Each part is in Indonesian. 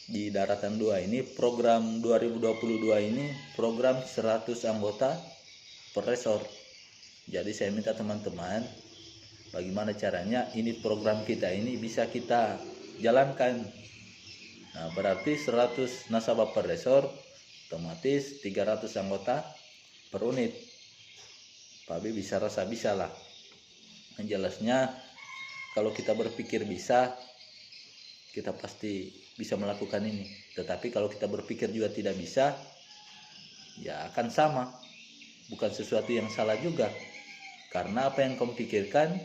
di daratan 2 ini program 2022 ini program 100 anggota per resort. Jadi saya minta teman-teman bagaimana caranya ini program kita ini bisa kita jalankan. Nah, berarti 100 nasabah per resort, otomatis 300 anggota per unit. Pak B bisa rasa bisa lah. Yang jelasnya kalau kita berpikir bisa, kita pasti bisa melakukan ini. Tetapi kalau kita berpikir juga tidak bisa, ya akan sama. Bukan sesuatu yang salah juga. Karena apa yang kamu pikirkan,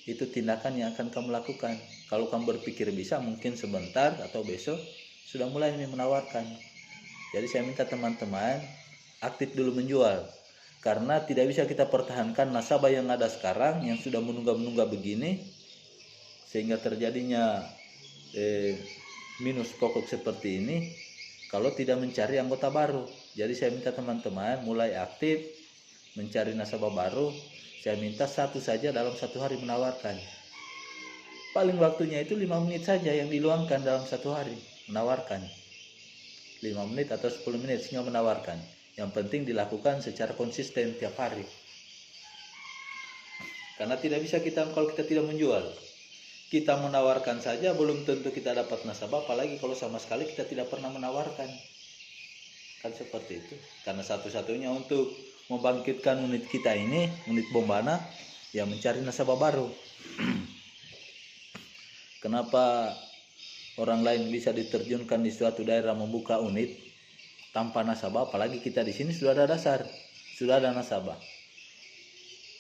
itu tindakan yang akan kamu lakukan. Kalau kamu berpikir bisa, mungkin sebentar atau besok sudah mulai menawarkan. Jadi saya minta teman-teman aktif dulu menjual. Karena tidak bisa kita pertahankan nasabah yang ada sekarang yang sudah menunggak-menunggak begini, sehingga terjadinya minus pokok seperti ini kalau tidak mencari anggota baru. Jadi saya minta teman-teman mulai aktif mencari nasabah baru. Saya minta satu saja dalam satu hari menawarkan. Paling waktunya itu 5 menit saja yang diluangkan dalam satu hari menawarkan. 5 menit atau 10 menit sehingga menawarkan. Yang penting dilakukan secara konsisten tiap hari. Karena tidak bisa kita kalau kita tidak menjual. Kita menawarkan saja belum tentu kita dapat nasabah, apalagi kalau sama sekali kita tidak pernah menawarkan. Kan seperti itu. Karena satu-satunya untuk membangkitkan unit kita ini, unit Bombana, ya mencari nasabah baru. Kenapa orang lain bisa diterjunkan di suatu daerah membuka unit tanpa nasabah, apalagi kita di sini sudah ada dasar, sudah ada nasabah.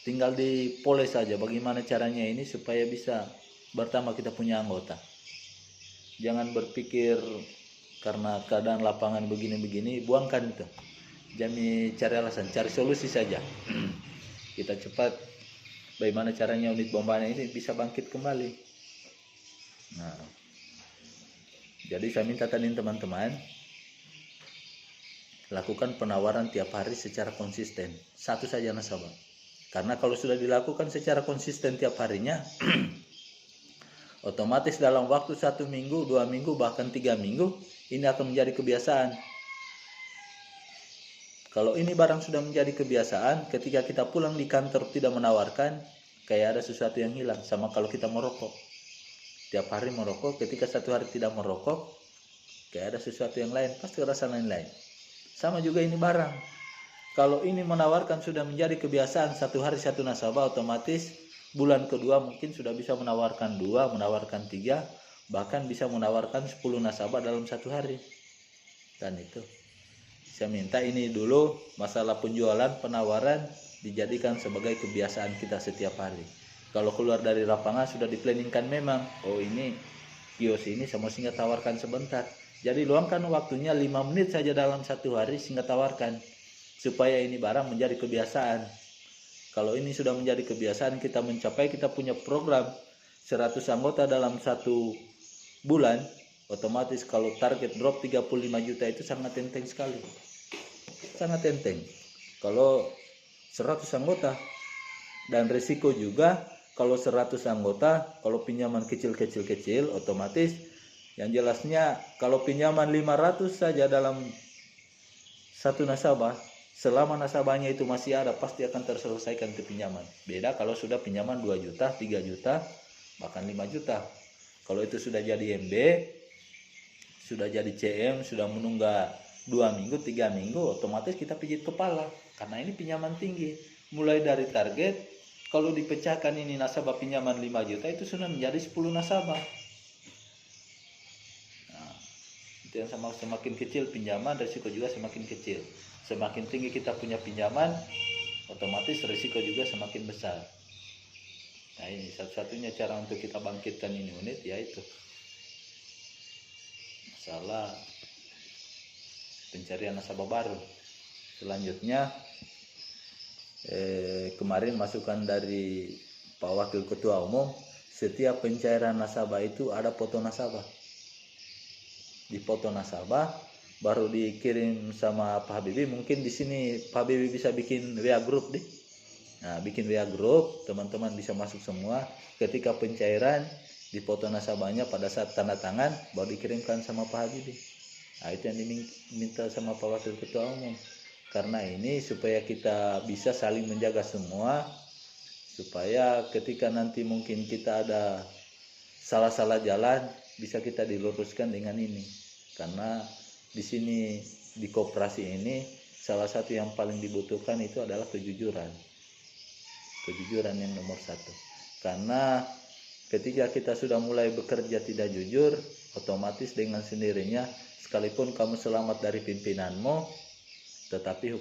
Tinggal dipoles saja bagaimana caranya ini supaya bisa bertambah kita punya anggota. Jangan berpikir karena keadaan lapangan begini-begini, buangkan itu. Jangan cari alasan, cari solusi saja. Kita cepat bagaimana caranya unit Bombana ini bisa bangkit kembali. Nah, jadi saya minta tadi teman-teman lakukan penawaran tiap hari secara konsisten, satu saja nasabah. Karena kalau sudah dilakukan secara konsisten tiap harinya, otomatis dalam waktu 1 minggu, 2 minggu, bahkan 3 minggu, ini akan menjadi kebiasaan. Kalau ini barang sudah menjadi kebiasaan, ketika kita pulang di kantor tidak menawarkan, kayak ada sesuatu yang hilang. Sama kalau kita merokok, tiap hari merokok, ketika 1 hari tidak merokok, kayak ada sesuatu yang lain, pasti rasa lain-lain. Sama juga ini barang. Kalau ini menawarkan sudah menjadi kebiasaan, 1 hari 1 nasabah, otomatis bulan kedua mungkin sudah bisa menawarkan 2, menawarkan 3, bahkan bisa menawarkan 10 nasabah dalam 1 hari. Dan itu saya minta ini dulu masalah penjualan, penawaran dijadikan sebagai kebiasaan kita setiap hari. Kalau keluar dari lapangan sudah diplanningkan memang, oh ini kios ini sama singgah tawarkan sebentar. Jadi luangkan waktunya 5 menit saja dalam 1 hari singgah tawarkan. Supaya ini barang menjadi kebiasaan. Kalau ini sudah menjadi kebiasaan, kita mencapai, kita punya program 100 anggota dalam 1 bulan, otomatis kalau target drop 35 juta itu sangat enteng sekali. Sangat enteng. Kalau 100 anggota, dan risiko juga kalau 100 anggota, kalau pinjaman kecil-kecil, otomatis yang jelasnya kalau pinjaman 500 saja dalam 1 nasabah, selama nasabahnya itu masih ada, pasti akan terselesaikan ke pinjaman. Beda kalau sudah pinjaman 2 juta, 3 juta, bahkan 5 juta. Kalau itu sudah jadi MB, sudah jadi CM, sudah menunggak 2 minggu, 3 minggu, otomatis kita pijit kepala. Karena ini pinjaman tinggi. Mulai dari target, kalau dipecahkan ini nasabah pinjaman 5 juta, itu sudah menjadi 10 nasabah. Nah, itu yang semakin kecil pinjaman, risiko juga semakin kecil. Semakin tinggi kita punya pinjaman, otomatis risiko juga semakin besar. Nah ini satu-satunya cara untuk kita bangkitkan ini unit, yaitu masalah pencarian nasabah baru. Selanjutnya kemarin masukan dari Pak Wakil Ketua Umum, setiap pencairan nasabah itu ada foto nasabah. Di foto nasabah baru dikirim sama Pak Habibie. Mungkin di sini Pak Habibie bisa bikin WA group deh. Nah, bikin WA group, teman-teman bisa masuk semua. Ketika pencairan dipoto nasabahnya, pada saat tanda tangan baru dikirimkan sama Pak Habibie. Nah, itu yang diminta sama Pak Wakil Ketua Umum. Karena ini supaya kita bisa saling menjaga semua, supaya ketika nanti mungkin kita ada salah-salah jalan bisa kita diluruskan dengan ini. Karena di sini di koperasi ini salah satu yang paling dibutuhkan itu adalah kejujuran. Kejujuran yang nomor satu. Karena ketika kita sudah mulai bekerja tidak jujur, otomatis dengan sendirinya sekalipun kamu selamat dari pimpinanmu, tetapi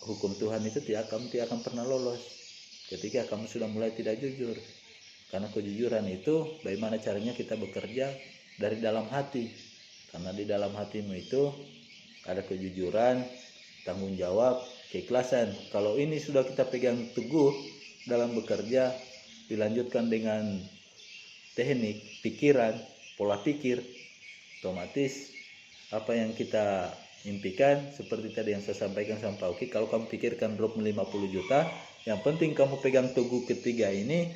hukum Tuhan itu kamu tidak akan pernah lolos ketika kamu sudah mulai tidak jujur. Karena kejujuran itu bagaimana caranya kita bekerja dari dalam hati. Karena di dalam hatimu itu ada kejujuran, tanggung jawab, keikhlasan. Kalau ini sudah kita pegang teguh dalam bekerja, dilanjutkan dengan teknik, pikiran, pola pikir, otomatis apa yang kita impikan seperti tadi yang saya sampaikan sama Pak Uki, kalau kamu pikirkan drop 50 juta, yang penting kamu pegang teguh ketiga ini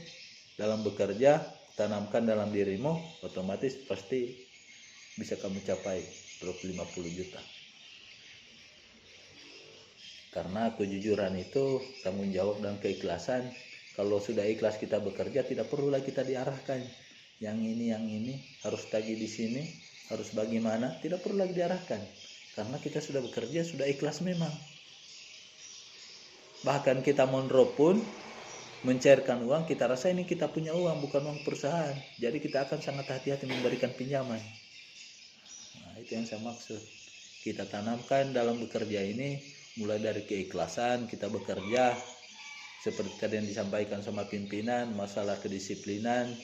dalam bekerja, tanamkan dalam dirimu, otomatis pasti bisa kamu capai drop 50 juta. Karena kejujuran itu tanggung jawab dan keikhlasan. Kalau sudah ikhlas kita bekerja, tidak perlu lagi kita diarahkan. Yang ini harus tagih di sini, harus bagaimana, tidak perlu lagi diarahkan. Karena kita sudah bekerja, sudah ikhlas memang. Bahkan kita mondrop pun mencairkan uang, kita rasa ini kita punya uang, bukan uang perusahaan. Jadi kita akan sangat hati-hati memberikan pinjaman. Nah, itu yang saya maksud. Kita tanamkan dalam bekerja ini, mulai dari keikhlasan kita bekerja, seperti tadi yang disampaikan sama pimpinan, masalah kedisiplinan.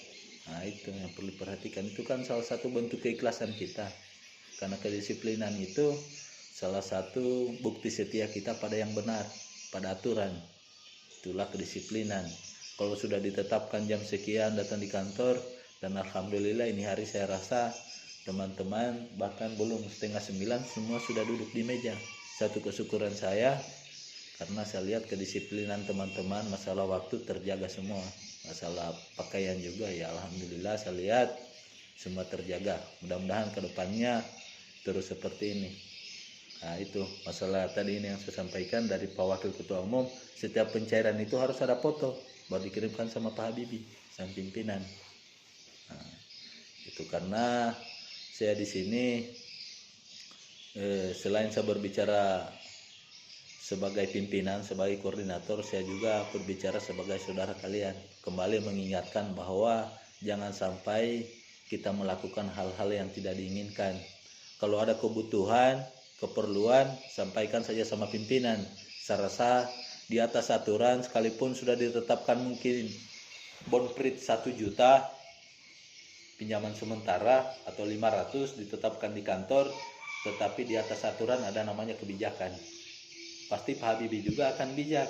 Nah, itu yang perlu diperhatikan. Itu kan salah satu bentuk keikhlasan kita. Karena kedisiplinan itu salah satu bukti setia kita pada yang benar, pada aturan. Itulah kedisiplinan. Kalau sudah ditetapkan jam sekian datang di kantor, dan alhamdulillah ini hari saya rasa teman-teman bahkan belum 8:30 semua sudah duduk di meja. Satu kesyukuran saya, karena saya lihat kedisiplinan teman-teman, masalah waktu terjaga semua. Masalah pakaian juga ya alhamdulillah saya lihat semua terjaga. Mudah-mudahan kedepannya terus seperti ini. Nah, itu masalah tadi ini yang saya sampaikan dari Pak Wakil Ketua Umum. Setiap pencairan itu harus ada foto, baru dikirimkan sama Pak Habibie sang pimpinan. Nah, itu karena saya di sini selain saya berbicara sebagai pimpinan, sebagai koordinator, saya juga berbicara sebagai saudara kalian. Kembali mengingatkan bahwa jangan sampai kita melakukan hal-hal yang tidak diinginkan. Kalau ada kebutuhan, keperluan, sampaikan saja sama pimpinan. Saya rasa di atas aturan, sekalipun sudah ditetapkan mungkin bonprit 1 juta, pinjaman sementara atau 500 ditetapkan di kantor, tetapi di atas aturan ada namanya kebijakan. Pasti Pak Habibie juga akan bijak.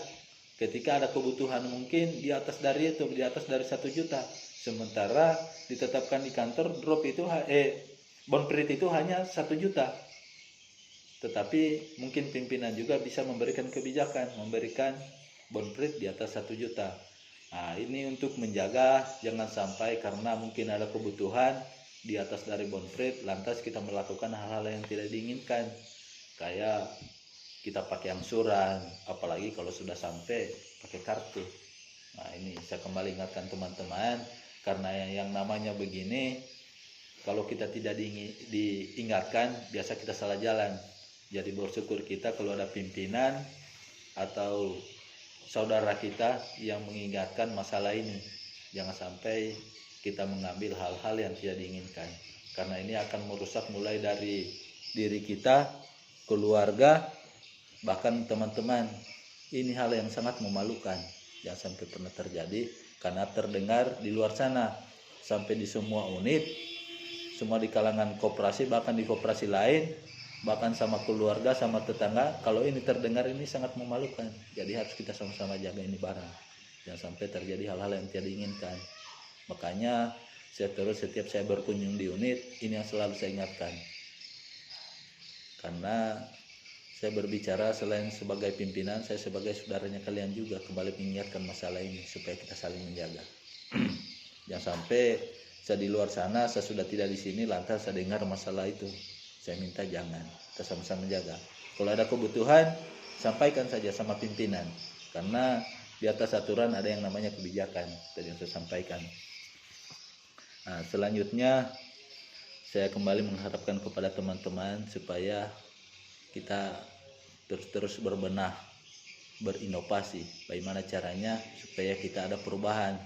Ketika ada kebutuhan mungkin di atas dari 1 juta, sementara ditetapkan di kantor drop itu bonprit itu hanya 1 juta. Tetapi mungkin pimpinan juga bisa memberikan kebijakan, memberikan bonprit di atas 1 juta. Nah, ini untuk menjaga jangan sampai karena mungkin ada kebutuhan di atas dari bonprit, lantas kita melakukan hal-hal yang tidak diinginkan. Kayak kita pakai angsuran, apalagi kalau sudah sampai pakai kartu. Nah, ini saya kembali ingatkan teman-teman, karena yang namanya begini, kalau kita tidak diingatkan, biasa kita salah jalan. Jadi bersyukur kita kalau ada pimpinan atau saudara kita yang mengingatkan masalah ini. Jangan sampai kita mengambil hal-hal yang tidak diinginkan. Karena ini akan merusak mulai dari diri kita, keluarga, bahkan teman-teman. Ini hal yang sangat memalukan. Jangan sampai pernah terjadi, karena terdengar di luar sana. Sampai di semua unit, semua di kalangan koperasi, bahkan di koperasi lain, bahkan sama keluarga, sama tetangga, kalau ini terdengar, ini sangat memalukan. Jadi harus kita sama-sama jaga ini barang, jangan sampai terjadi hal-hal yang tidak diinginkan. Makanya setiap saya berkunjung di unit, ini yang selalu saya ingatkan. Karena saya berbicara selain sebagai pimpinan, saya sebagai saudaranya kalian juga kembali mengingatkan masalah ini supaya kita saling menjaga. Jangan sampai Saya di luar sana, saya sudah tidak di sini, lantas saya dengar masalah itu. Saya minta jangan, kita sama-sama jaga. Kalau ada kebutuhan, sampaikan saja sama pimpinan. Karena di atas aturan ada yang namanya kebijakan, tadi yang saya sampaikan. Nah, selanjutnya saya kembali mengharapkan kepada teman-teman supaya kita terus berbenah, berinovasi. Bagaimana caranya supaya kita ada perubahan,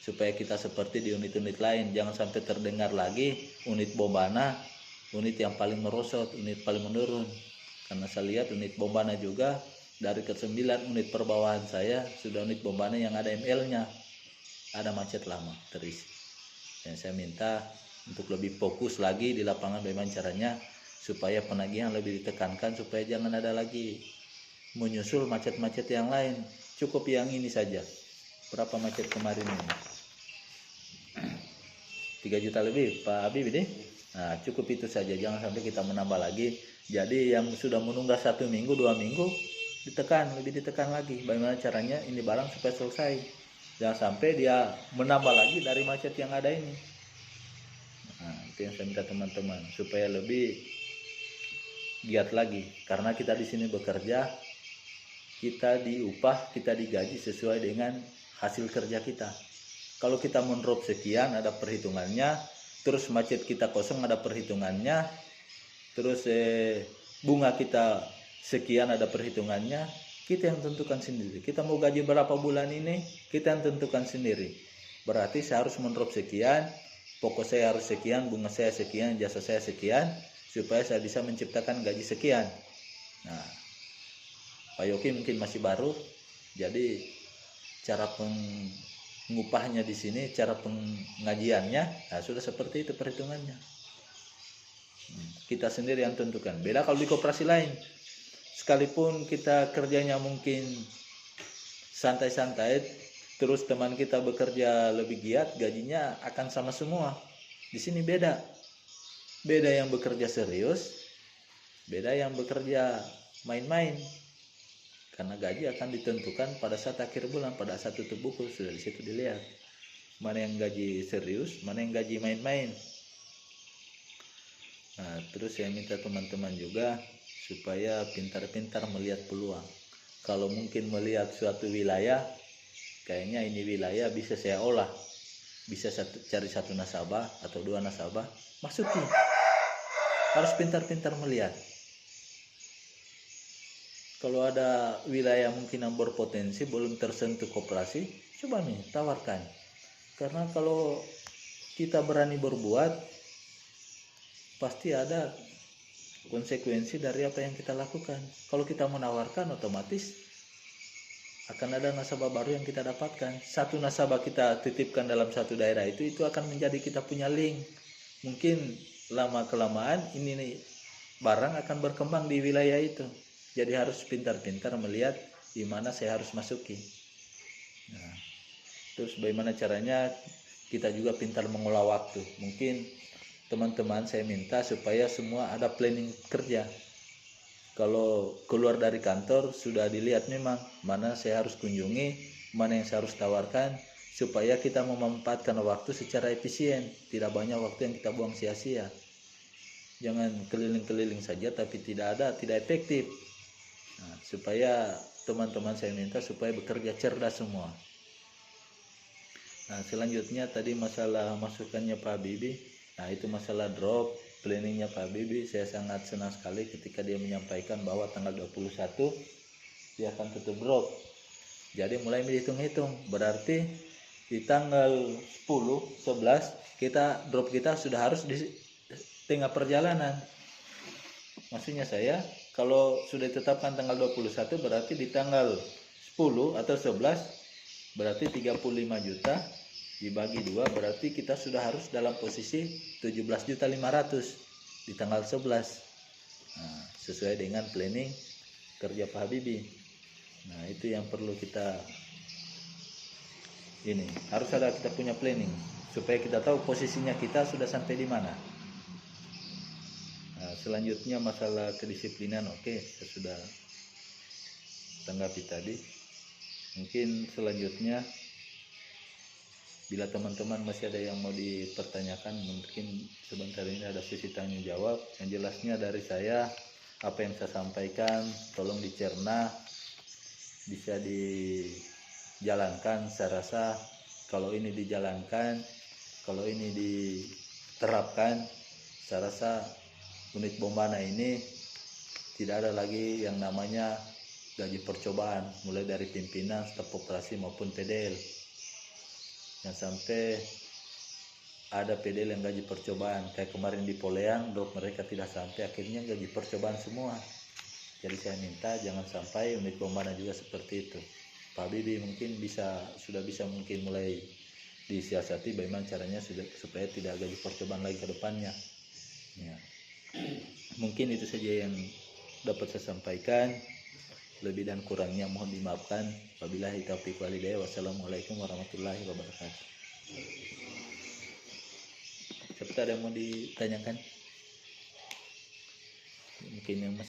supaya kita seperti di unit-unit lain. Jangan sampai terdengar lagi unit Bombana, unit yang paling merosot, unit paling menurun. Karena saya lihat unit Bombana juga dari ke-9 unit perbawahan saya sudah unit Bombana yang ada ML-nya, ada macet lama terisi. Dan saya minta untuk lebih fokus lagi di lapangan bagaimana caranya supaya penagihan lebih ditekankan, supaya jangan ada lagi menyusul macet-macet yang lain. Cukup yang ini saja. Berapa macet kemarin ini? 3 juta lebih Pak Habib ini. Nah, cukup itu saja, jangan sampai kita menambah lagi. Jadi yang sudah menunggak 1 minggu 2 minggu lebih ditekan lagi bagaimana caranya ini barang supaya selesai. Jangan sampai dia menambah lagi dari macet yang ada ini. Nah, itu yang saya minta teman-teman supaya lebih giat lagi, karena kita di sini bekerja, kita diupah, kita digaji sesuai dengan hasil kerja kita. Kalau kita mendrop sekian ada perhitungannya, terus macet kita kosong ada perhitungannya, terus bunga kita sekian ada perhitungannya, kita yang tentukan sendiri. Kita mau gaji berapa bulan ini, kita yang tentukan sendiri. Berarti saya harus mendrop sekian, pokok saya harus sekian, bunga saya sekian, jasa saya sekian, supaya saya bisa menciptakan gaji sekian. Nah, Pak Yoki mungkin masih baru, jadi cara pengupahnya di sini, cara pengajiannya, nah sudah seperti itu perhitungannya. Kita sendiri yang tentukan. Beda kalau di koperasi lain, sekalipun kita kerjanya mungkin santai-santai, terus teman kita bekerja lebih giat, gajinya akan sama semua. Di sini beda yang bekerja serius, beda yang bekerja main-main. Karena gaji akan ditentukan pada saat akhir bulan, pada saat tutup buku, sudah di situ dilihat mana yang gaji serius, mana yang gaji main-main. Nah, terus saya minta teman-teman juga supaya pintar-pintar melihat peluang. Kalau mungkin melihat suatu wilayah, kayaknya ini wilayah bisa saya olah, bisa cari 1 nasabah atau 2 nasabah, masuki. Harus pintar-pintar melihat. Kalau ada wilayah mungkin yang berpotensi belum tersentuh koperasi, coba nih tawarkan. Karena kalau kita berani berbuat, pasti ada konsekuensi dari apa yang kita lakukan. Kalau kita menawarkan, otomatis akan ada nasabah baru yang kita dapatkan. 1 nasabah kita titipkan dalam satu daerah itu akan menjadi kita punya link. Mungkin lama kelamaan ini nih, barang akan berkembang di wilayah itu. Jadi harus pintar-pintar melihat di mana saya harus masuki. Nah, terus bagaimana caranya kita juga pintar mengolah waktu. Mungkin teman-teman saya minta supaya semua ada planning kerja. Kalau keluar dari kantor sudah dilihat memang mana saya harus kunjungi, mana yang saya harus tawarkan, supaya kita memanfaatkan waktu secara efisien, tidak banyak waktu yang kita buang sia-sia. Jangan keliling-keliling saja tapi tidak efektif. Nah, supaya teman-teman saya minta supaya bekerja cerdas semua. Nah, selanjutnya tadi masalah masukannya Pak Habibie. Nah, itu masalah drop planningnya Pak Habibie. Saya sangat senang sekali ketika dia menyampaikan bahwa tanggal 21 dia akan tutup drop. Jadi mulai dihitung-hitung, berarti di tanggal 10, 11 drop kita sudah harus di tengah perjalanan. Maksudnya saya, kalau sudah ditetapkan tanggal 21 berarti di tanggal 10 atau 11 berarti 35 juta dibagi 2 berarti kita sudah harus dalam posisi 17.500.000 di tanggal 11. Nah, sesuai dengan planning kerja Pak Habibie. Nah, itu yang perlu kita harus ada kita punya planning supaya kita tahu posisinya kita sudah sampai di mana. Nah, selanjutnya masalah kedisiplinan, oke, saya sudah tanggapi tadi. Mungkin selanjutnya Bila teman-teman masih ada yang mau dipertanyakan, mungkin sebentar ini ada sesi tanya jawab. Yang jelasnya dari saya, apa yang saya sampaikan tolong dicerna, bisa dijalankan. Saya rasa kalau ini dijalankan, kalau ini diterapkan, saya rasa unit Bombana ini tidak ada lagi yang namanya gaji percobaan, mulai dari pimpinan, staf operasi maupun PDL. Yang sampai ada PDL yang gaji percobaan, kayak kemarin di Poleang, drop mereka tidak sampai, akhirnya gaji percobaan semua. Jadi saya minta jangan sampai unit Bombana juga seperti itu. Pak Bibi mungkin sudah bisa mungkin mulai disiasati bagaimana caranya supaya tidak gaji percobaan lagi ke depannya. Ya. Mungkin itu saja yang dapat saya sampaikan. Lebih dan kurangnya mohon dimaafkan. Wabillahi taufiq wal hidayah. Wassalamualaikum warahmatullahi wabarakatuh. Siapa ada yang mau ditanyakan? Mungkin yang